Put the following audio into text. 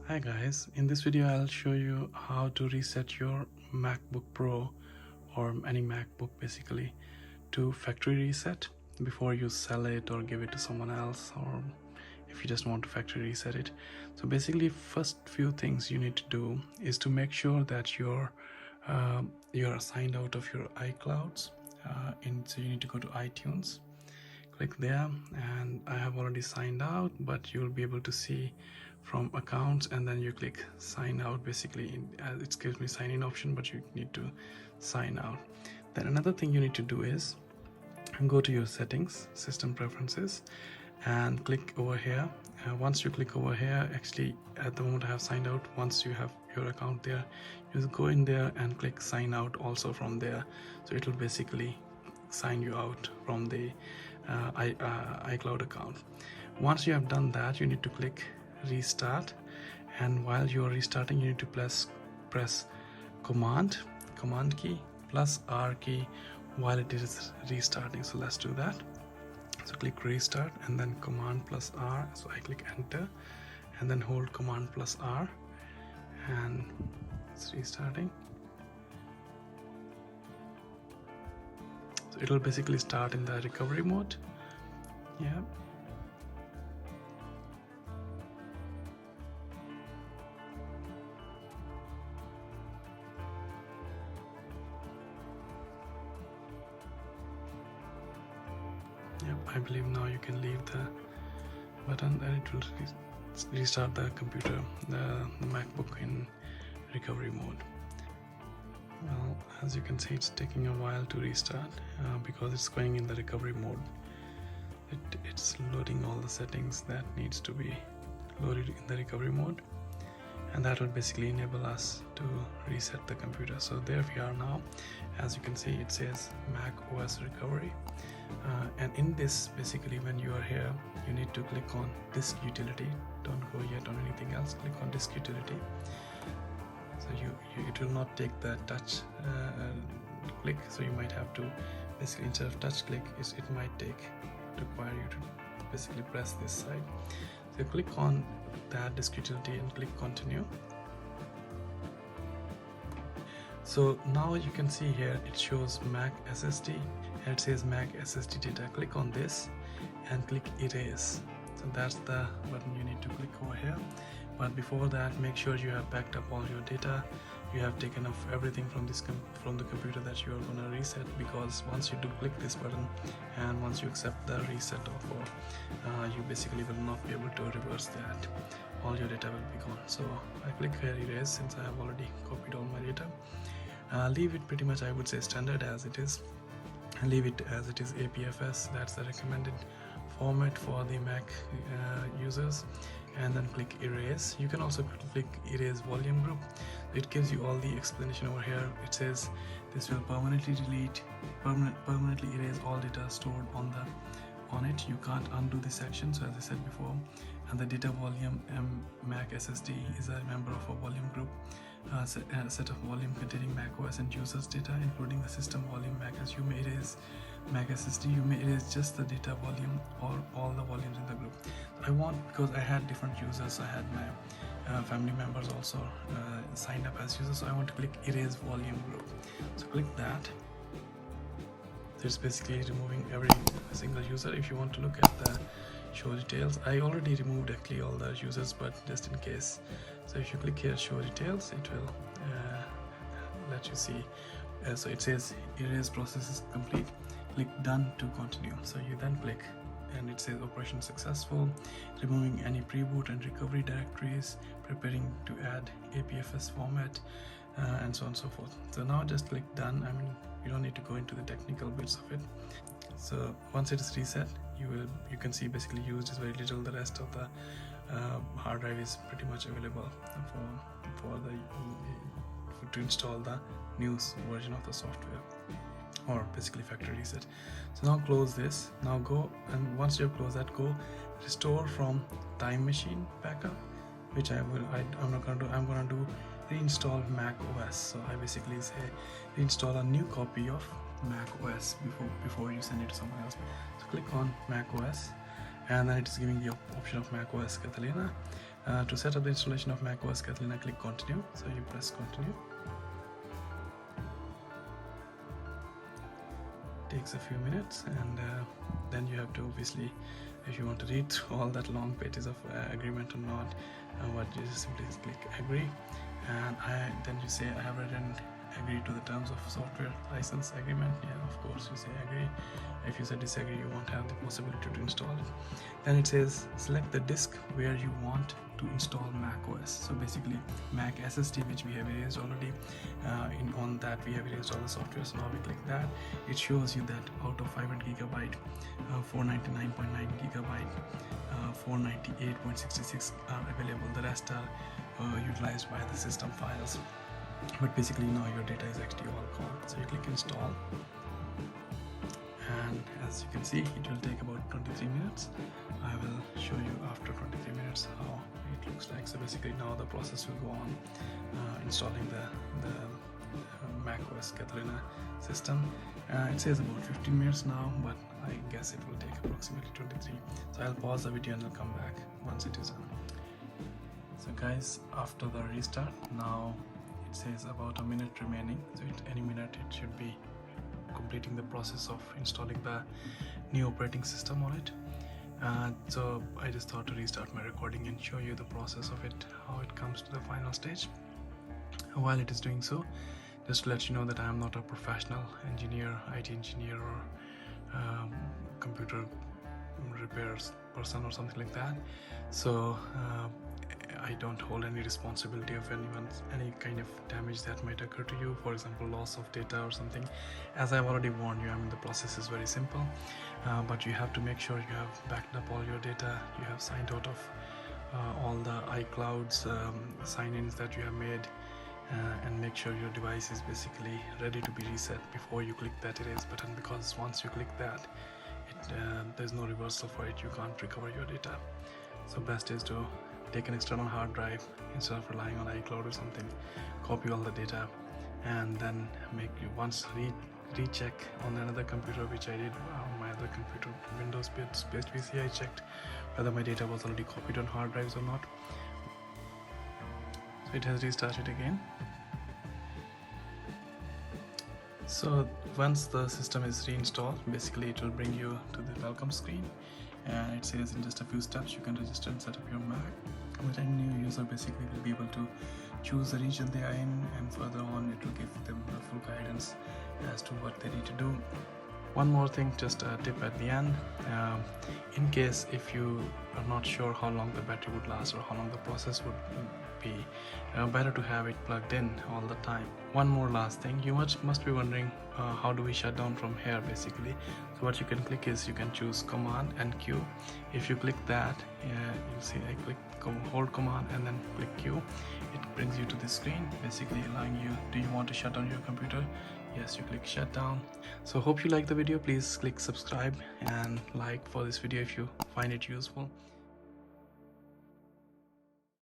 Hi guys, in this video I'll show you how to reset your MacBook Pro or any MacBook basically to factory reset before you sell it or give it to someone else, or if you just want to factory reset it. So basically first few things you need to do is to make sure that you're signed out of your iClouds, so you need to go to iTunes, click there, and I have already signed out, but you'll be able to see from accounts, and then you click sign out. Basically it gives me sign in option, but you need to sign out. Then another thing you need to do is go to your settings, system preferences, and click over here. Once you click over here, actually at the moment I have signed out, once you have your account there, you go in there and click sign out also from there. So it will basically sign you out from the iCloud account. Once you have done that, you need to click restart, and while you are restarting you need to press command key plus R key while it is restarting. So let's do that. So click restart and then command plus R. So I click enter and then hold command plus R, and it's restarting. So it'll basically start in the recovery mode. Yeah. Yep, I believe now you can leave the button and it will restart the computer, the MacBook in recovery mode. Well, as you can see, it's taking a while to restart because it's going in the recovery mode. It's loading all the settings that needs to be loaded in the recovery mode, and that will basically enable us to reset the computer. So there we are now. As you can see, it says Mac OS recovery, and in this, basically when you are here, you need to click on disk utility. Don't go yet on anything else, click on disk utility. So it will not take the touch click, so you might have to basically, instead of touch click, it might require you to basically press this side. So click on that disk utility and click continue. So now you can see here it shows Mac SSD and it says Mac SSD data. Click on this and click erase. So that's the button you need to click over here. But before that, make sure you have backed up all your data. You have taken off everything from the computer that you are going to reset, because once you do click this button and once you accept the reset offer, you basically will not be able to reverse that. All your data will be gone. So I click here erase since I have already copied all my data. Leave it pretty much, I would say, standard as it is. Leave it as it is, APFS. That's the recommended format for the Mac users. And then click erase. You can also click erase volume group. It gives you all the explanation over here. It says this will permanently erase all data stored on it. You can't undo this action, so as I said before. And the data volume Mac SSD is a member of a volume group, a set of volume containing Mac OS and users data, including the system volume. You may erase Mac SSD, you may erase just the data volume or all the volumes in the group. Because I had different users, I had my family members also signed up as users, so I want to click erase volume group. So click that. So it's basically removing every single user. If you want to look at the show details, I already removed actually all the users, but just in case. So if you click here show details, it will let you see. So it says erase process is complete. Click done to continue. So you then click and it says operation successful, removing any pre-boot and recovery directories, preparing to add APFS format, and so on and so forth. So now just click done. I mean, you don't need to go into the technical bits of it. So once it is reset, you can see basically used is very little. The rest of the hard drive is pretty much available to install the new version of the software, or basically factory reset. So now close this. Now go, and once you close that, go restore from time machine backup, which I'm not gonna do. I'm gonna do reinstall Mac OS. So I basically say reinstall a new copy of Mac OS before you send it to someone else. So click on Mac OS, and then it is giving the option of Mac OS Catalina. To set up the installation of macOS Catalina, click continue. So you press continue. Takes a few minutes, and then you have to, obviously, if you want to read through all that long pages of agreement or not, what you just simply click agree, and then you say I have read and agree to the terms of software license agreement. Yeah, of course you say agree. If you say disagree, you won't have the possibility to install it. Then it says select the disk where you want to install macOS. So basically Mac SSD, which we have erased already, on that we have erased all the software. So now we click that. It shows you that out of 500 gigabyte, 499.9 gigabyte, 498.66 are available. The rest are utilized by the system files. But basically now your data is actually all gone. So you click install, and as you can see, it will take about 23 minutes. I will show you after 23 minutes how it looks like. So basically now the process will go on installing the macOS Catalina system. It says about 15 minutes now, but I guess it will take approximately 23. So I'll pause the video and I'll come back once it is done. So guys, after the restart, now it says about a minute remaining. So any minute it should be completing the process of installing the new operating system on it. So I just thought to restart my recording and show you the process of it, how it comes to the final stage. While it is doing so, just to let you know that I am not a professional engineer, IT engineer, or computer repairs person or something like that. So I don't hold any responsibility of any kind of damage that might occur to you, for example loss of data or something. As I've already warned you, I mean the process is very simple, but you have to make sure you have backed up all your data, you have signed out of all the iClouds sign-ins that you have made, and make sure your device is basically ready to be reset before you click that erase button, because once you click that, there's no reversal for it. You can't recover your data. So best is to take an external hard drive instead of relying on iCloud or something. Copy all the data, and then once recheck on another computer, which I did on my other computer, Windows based PC. I checked whether my data was already copied on hard drives or not. So it has restarted again. So once the system is reinstalled, basically it will bring you to the welcome screen, and it says in just a few steps you can register and set up your Mac. With any new user basically will be able to choose the region they are in, and further on it will give them the full guidance as to what they need to do. One more thing, just a tip at the end, in case if you are not sure how long the battery would last or how long the process would be, better to have it plugged in all the time. One more last thing, you must be wondering how do we shut down from here basically. So what you can click is you can choose Command and Q. If you click that, you'll see I click hold Command and then click Q. It brings you to this screen, basically allowing you, do you want to shut down your computer? Yes, you click shut down. So hope you like the video. Please click subscribe and like for this video if you find it useful.